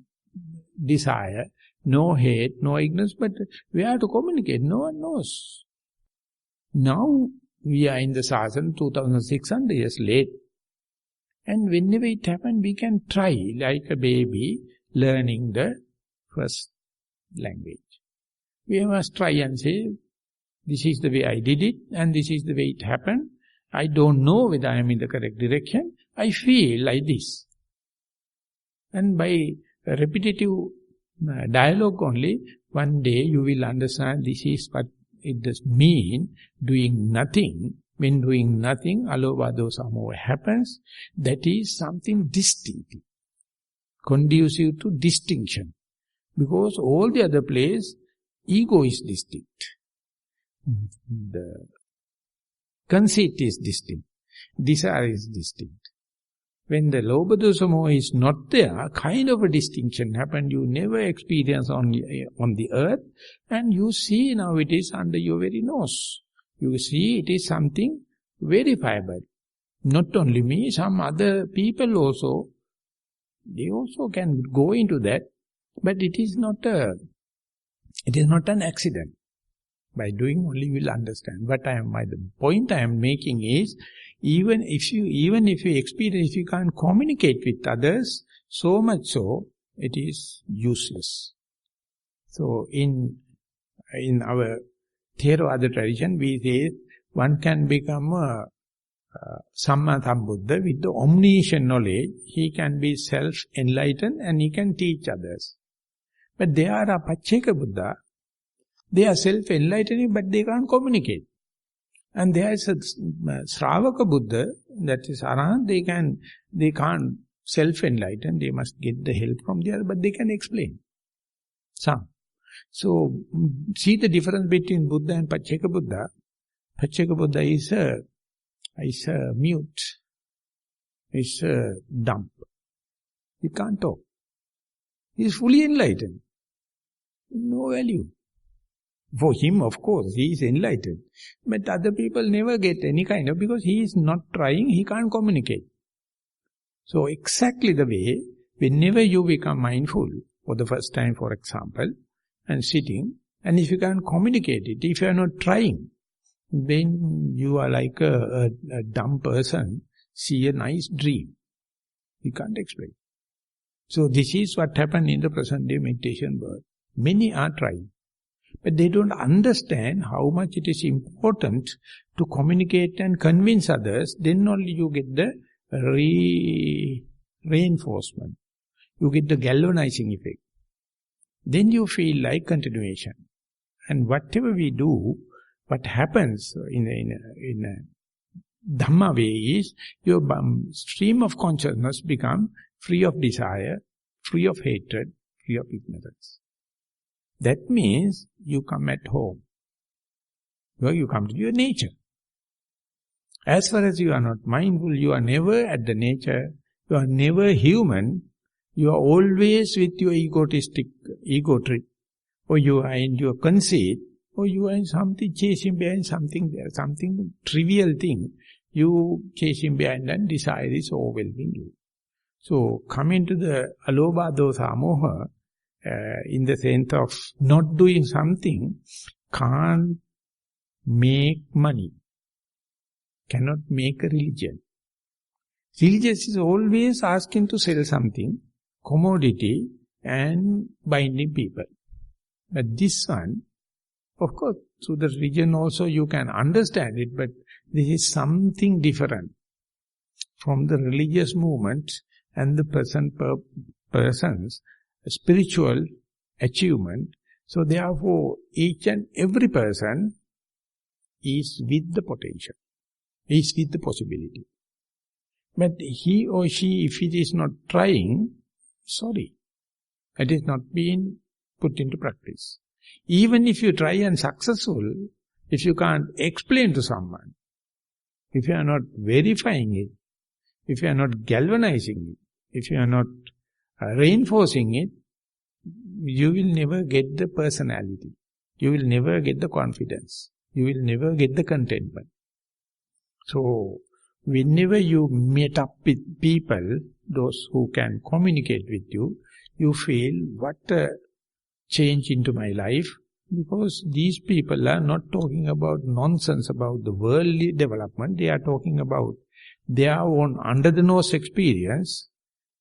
desire, no hate, no ignorance, but we have to communicate. No one knows. Now we are in the sasana 2600 years late. And whenever it happens, we can try like a baby learning the first language. We must try and say, this is the way I did it and this is the way it happened. I don't know whether I am in the correct direction. I feel like this. And by repetitive dialogue only, one day you will understand this is what it does mean, doing nothing. When doing nothing, alobha dosa moha happens. That is something distinctive, conducive to distinction. Because all the other place, ego is distinct. The conceit is distinct. Desire is distinct. When the lobha dosa moha is not there, kind of a distinction happens. You never experience on the earth, and you see now it is under your very nose. You see it is something verifiable. Not only me, some other people also, they also can go into that, but it is not an accident. By doing only you will understand. But the point I am making is, even if you experience, if you can't communicate with others, so much so, it is useless. So in our Thero other tradition, we say, one can become a Samma Sambuddha with the omniscient knowledge. He can be self-enlightened and he can teach others. But there are Pacceka Buddha, they are self-enlightening but they can't communicate. And there is a Sravaka Buddha, that is Arahant, they can't self-enlighten, they must get the help from the other, but they can explain. Some. So, see the difference between Buddha and Pacceka Buddha. Pacceka Buddha is a mute, is a dumb. He can't talk. He is fully enlightened. No value. For him, of course, he is enlightened. But other people never get any kind of, because he is not trying, he can't communicate. So exactly the way, whenever you become mindful, for the first time, for example, and sitting, and if you can't communicate it, if you are not trying, then you are like a dumb person, see a nice dream. You can't explain. So this is what happened in the present day meditation world. Many are trying. But they don't understand how much it is important to communicate and convince others. Then only you get the reinforcement. You get the galvanizing effect. Then you feel like continuation. And whatever we do, what happens in a Dhamma way is, your stream of consciousness become free of desire, free of hatred, free of ignorance. That means you come at home. You come to your nature. As far as you are not mindful, you are never at the nature, you are never human, you are always with your egotistic ego trip, or you are in your conceit, or you are in something, chasing behind something there, something trivial thing, you chasing behind and desire is overwhelming you. So, come into the alobha dosa moha, in the sense of not doing something, can't make money, cannot make a religion. Religious is always asking to sell something, commodity, and binding people. But this one, of course, through the religion also you can understand it, but this is something different from the religious movement and the person's spiritual achievement. So therefore, each and every person is with the potential, is with the possibility. But he or she, if it is not trying, sorry, it is not being put into practice. Even if you try and successful, if you can't explain to someone, if you are not verifying it, if you are not galvanizing it, if you are not reinforcing it, you will never get the personality. You will never get the confidence. You will never get the contentment. So, whenever you meet up with people, those who can communicate with you, you feel, what a change into my life, because these people are not talking about nonsense about the worldly development, they are talking about their own under-the-nose experience,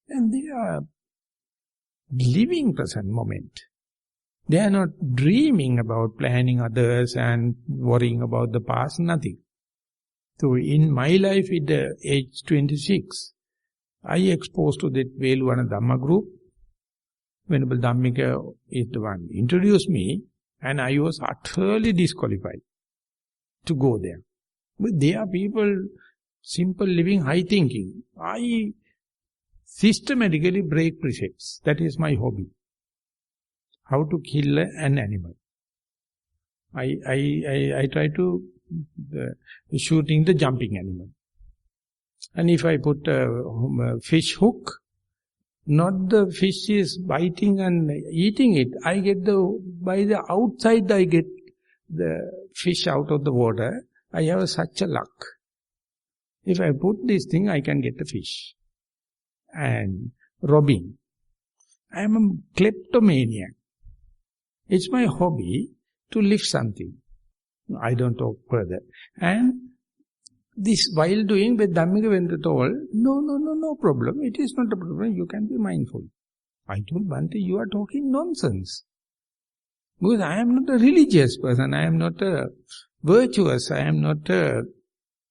and they are living present moment. They are not dreaming about planning others and worrying about the past, nothing. So in my life at the age 26, I exposed to that Veluvana Dhamma group. Venerable Dhammika is the one introduced me, and I was utterly disqualified to go there. But they are people, simple living, high thinking. I systematically break precepts. That is my hobby. How to kill an animal. I try to shooting the jumping animal. And if I put a fish hook, not the fish is biting and eating it. I get by the outside I get the fish out of the water. I have such a luck. If I put this thing, I can get the fish. And robbing. I am a kleptomaniac. It's my hobby to lift something. I don't talk further. And this while doing, with Dhammika went told, no problem. It is not a problem. You can be mindful. I told Bhante, you are talking nonsense. Because I am not a religious person. I am not a virtuous. I am not a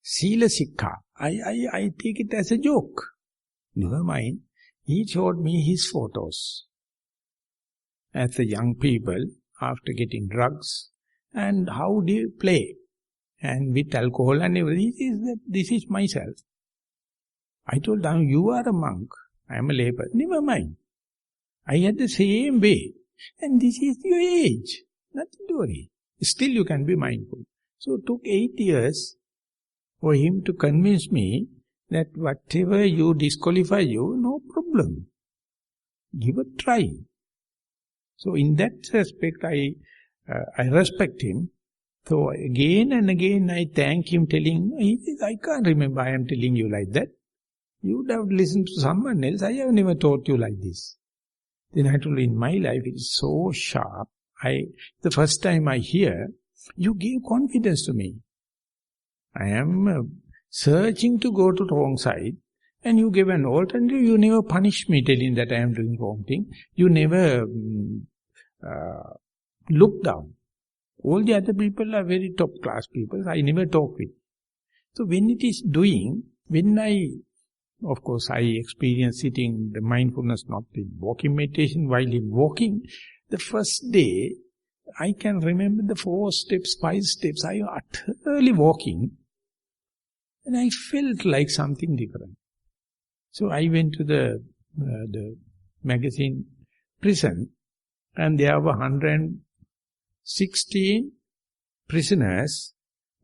Sila Sikha. I take it as a joke. Never mind. He showed me his photos. As the young people, after getting drugs, and how do you play? And with alcohol and everything, this is myself. I told them, you are a monk, I am a layper. Never mind. I had the same way. And this is your age. Nothing to worry. Still you can be mindful. So it took 8 years for him to convince me that whatever you disqualify you, no problem. Give a try. So in that respect, I respect him. So again and again I thank him, telling, he says, I can't remember I am telling you like that. You would have listened to someone else. I have never taught you like this. Then I told you, in my life it is so sharp. The first time I hear, you gave confidence to me. I am searching to go to the wrong side, and you gave an alternative. You never punish me telling that I am doing wrong thing. You never look down. All the other people are very top class people. I never talk with. So when it is doing, of course I experience sitting, the mindfulness, not in walking meditation, while in walking, the first day, I can remember the 4 steps, 5 steps, I was utterly walking, and I felt like something different. So I went to the magazine prison, and there were 116 prisoners,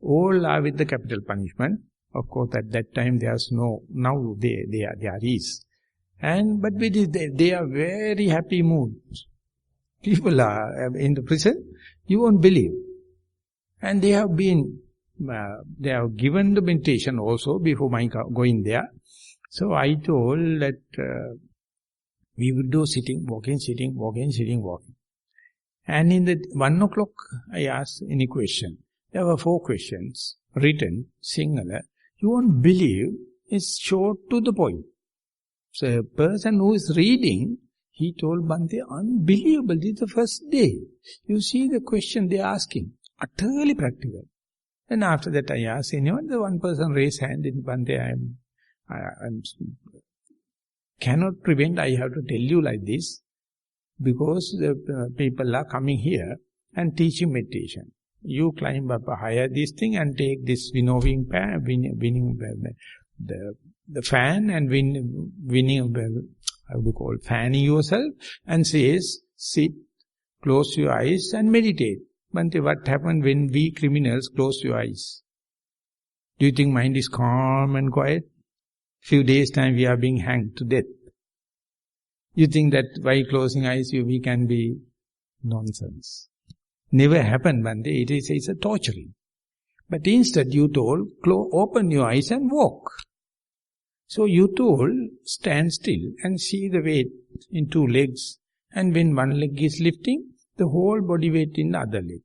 all are with the capital punishment. Of course, at that time there's no, now there is. But they are very happy moods. People are in the prison, you won't believe. And they have given the meditation also before my going there. So I told that we would do sitting, walking, sitting, walking, sitting, walking. And in the 1 o'clock, I asked any question. There were 4 questions, written, singular. You won't believe, it's short to the point. So a person who is reading, he told Bhante, unbelievable, this is the first day. You see the question they are asking, utterly practical. And after that I asked anyone, the one person raised hand in Bhante, I cannot prevent, I have to tell you like this, because the people are coming here and teaching meditation. You climb up a higher this thing and take this winnowing pan, the fan and fanning yourself and says, sit, close your eyes and meditate. Bhante, what happened when we criminals close your eyes? Do you think mind is calm and quiet? Few days time we are being hanged to death. You think that by closing eyes we can be nonsense. Never happened, Bhante. It's a torturing. But instead you told, open your eyes and walk. So you told, stand still and see the weight in 2 legs. And when one leg is lifting, the whole body weight in the other leg.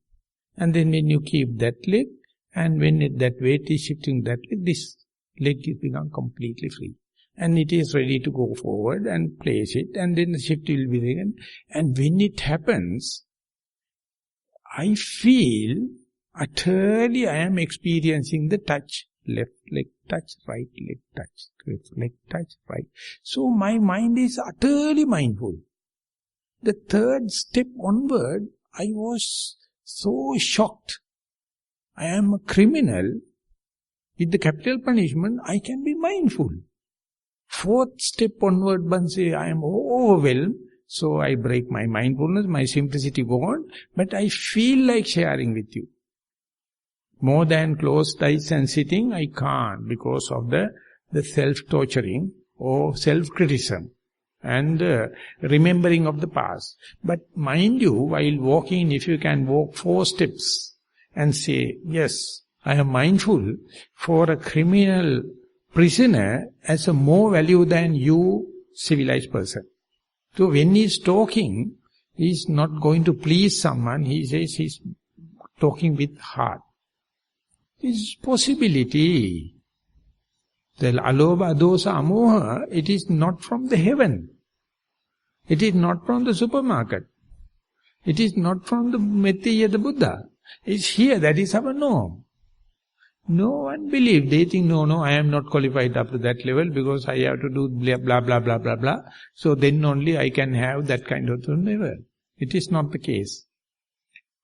And then when you keep that leg, and when that weight is shifting that leg, this leg is become completely free. And it is ready to go forward and place it, and then the shift will be there. And when it happens, I feel utterly I am experiencing the touch. Left leg touch, right leg touch, left leg touch, right. So my mind is utterly mindful. The 3rd step onward, I was so shocked. I am a criminal. With the capital punishment, I can be mindful. 4th step onward, Bhante, I am overwhelmed. So I break my mindfulness, my simplicity gone, but I feel like sharing with you. More than closed eyes and sitting, I can't because of the self-torturing or self-criticism and remembering of the past. But mind you, while walking, if you can walk 4 steps and say, yes, I am mindful, for a criminal prisoner as a more value than you, civilized person. So when he is talking, he is not going to please someone, he says he is talking with heart. This is possibility. The alobha, dosa, amoha, it is not from the heaven. It is not from the supermarket. It is not from the Metteyya, the Buddha. It's here, that is our norm. No one believes. They think, no, I am not qualified up to that level because I have to do blah, blah, blah, blah, blah. So then only I can have that kind of thing. Never. It is not the case.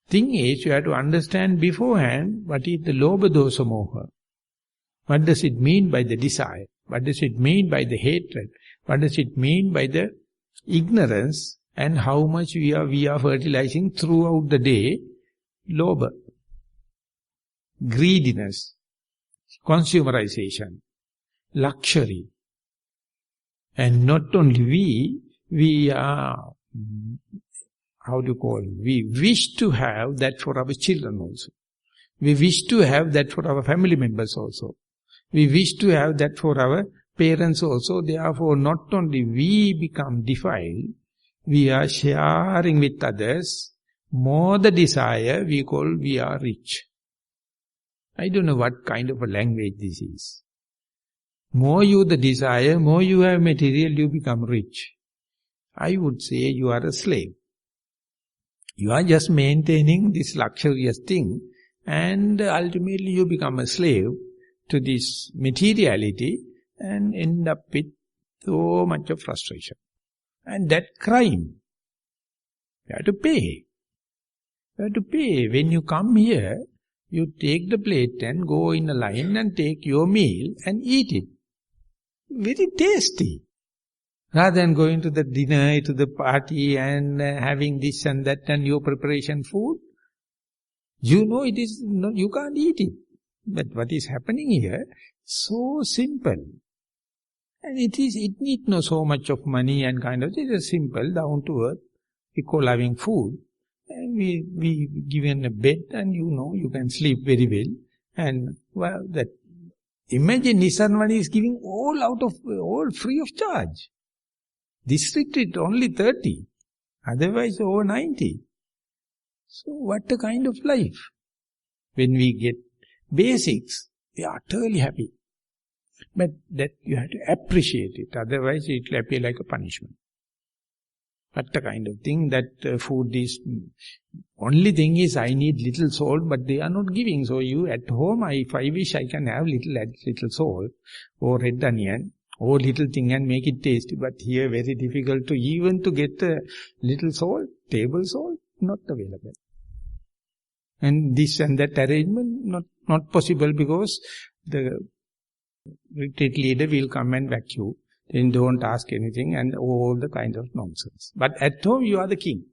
Thing is, you have to understand beforehand what is the lobha dosa moha. What does it mean by the desire? What does it mean by the hatred? What does it mean by the ignorance? And how much we are fertilizing throughout the day? Lobha, greediness, consumerization, luxury. And not only we are, we wish to have that for our children also. We wish to have that for our family members also. We wish to have that for our parents also. Therefore, not only we become defiled, we are sharing with others. More the desire, we are rich. I don't know what kind of a language this is. More you the desire, more you have material, you become rich. I would say you are a slave. You are just maintaining this luxurious thing, and ultimately you become a slave to this materiality and end up with so much of frustration. And that crime, you have to pay. You have to pay. When you come here, you take the plate and go in a line and take your meal and eat it. Very tasty. Rather than going to the dinner, to the party and having this and that and your preparation food, you know it is, no, you can't eat it. But what is happening here, so simple. And it needs not so much of money and kind of, it is simple, down to earth, eco-loving food. And we given a bed and you can sleep very well. And well, that, imagine Nissarana is giving all free of charge. This retreat only 30, otherwise over 90. So what a kind of life. When we get basics, we are utterly happy. But that you have to appreciate it, otherwise it will appear like a punishment. What a kind of thing that food is, only thing is I need little salt, but they are not giving. So you at home, if I wish I can have little salt or red onion or little thing and make it tasty. But here very difficult to even to get a little salt, table salt, not available. And this and that arrangement not possible because the retreat leader will come and whack you. Then don't ask anything and all the kind of nonsense. But at home you are the king.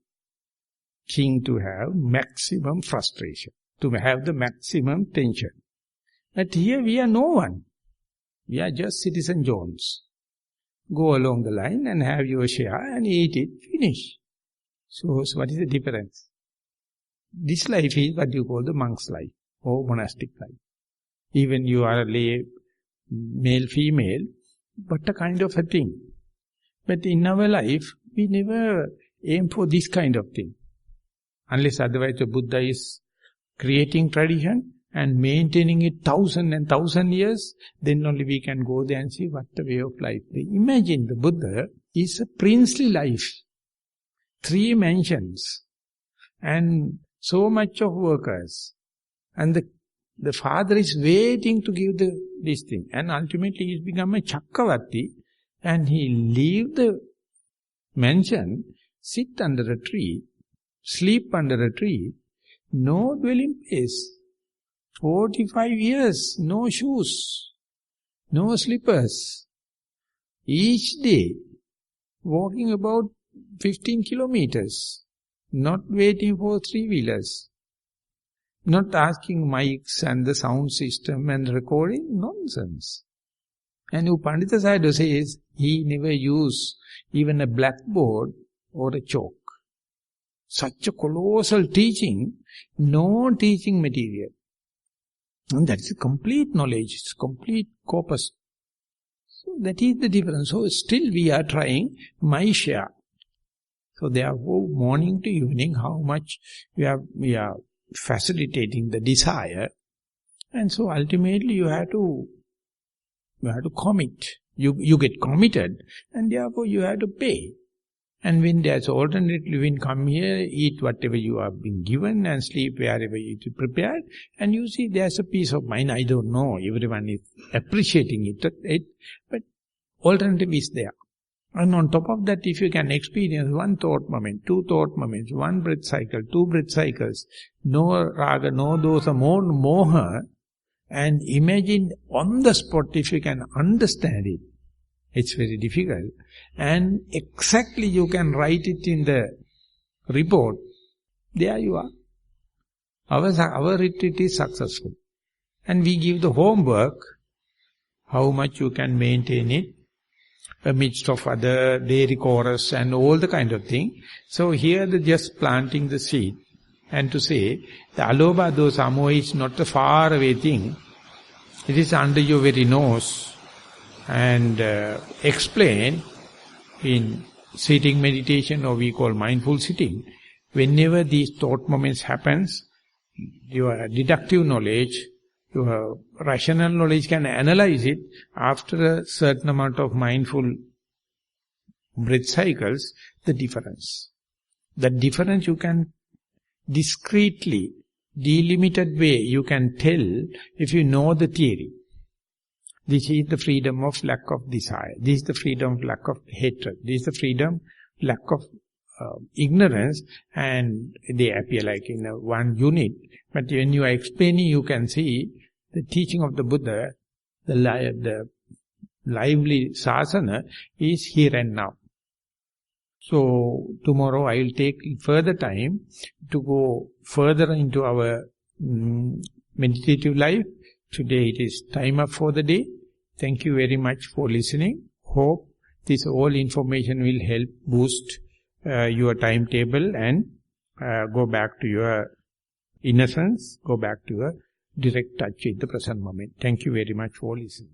King to have maximum frustration, to have the maximum tension. But here we are no one. We are just citizen Jones. Go along the line and have your share and eat it, finish. So what is the difference? This life is what you call the monk's life or monastic life. Even you are a lay, male, female, but a kind of a thing. But in our life, we never aim for this kind of thing. Unless otherwise the Buddha is creating tradition and maintaining it 1,000 and 1,000 years, then only we can go there and see what the way of life. Imagine the Buddha is a princely life. 3 mansions and so much of workers. And the father is waiting to give this thing. And ultimately he's become a Chakravarti and he leave the mansion, sit under a tree, sleep under a tree, no dwelling place. 45 years, no shoes, no slippers. Each day, walking about 15 kilometers, not waiting for 3-wheelers, not asking mics and the sound system and recording, nonsense. And Pandita Sayadaw says, he never used even a blackboard or a chalk. Such a colossal teaching, no teaching material. And that is complete knowledge, it's complete corpus. So that is the difference. So still we are trying my share. So therefore, morning to evening, how much we are facilitating the desire. And so ultimately you have to commit. You get committed and therefore you have to pay. And when there's alternate living, come here, eat whatever you have been given and sleep wherever you prepared. And you see there's a peace of mind. I don't know, everyone is appreciating it, but alternative is there. And on top of that, if you can experience one thought moment, two thought moments, one breath cycle, two breath cycles, no raga, no dosa, moha, and imagine on the spot if you can understand it. It's very difficult. And exactly you can write it in the report. There you are. Our retreat is successful. And we give the homework, how much you can maintain it, amidst of other dairy chorus and all the kind of thing. So here the just planting the seed and to say, the alobha dosa amoha is not a far away thing. It is under your very nose. And explain in sitting meditation, or we call mindful sitting, whenever these thought moments happens, your deductive knowledge, your rational knowledge can analyze it after a certain amount of mindful breath cycles, the difference. The difference you can discreetly, delimited way, you can tell if you know the theory. This is the freedom of lack of desire. This is the freedom of lack of hatred. This is the freedom, lack of ignorance, and they appear like in one unit. But when you are explaining, you can see the teaching of the Buddha, the lively sasana is here and now. So tomorrow I will take further time to go further into our meditative life. Today it is time up for the day. Thank you very much for listening. Hope this all information will help boost your timetable and go back to your innocence, go back to your direct touch with the present moment. Thank you very much for listening.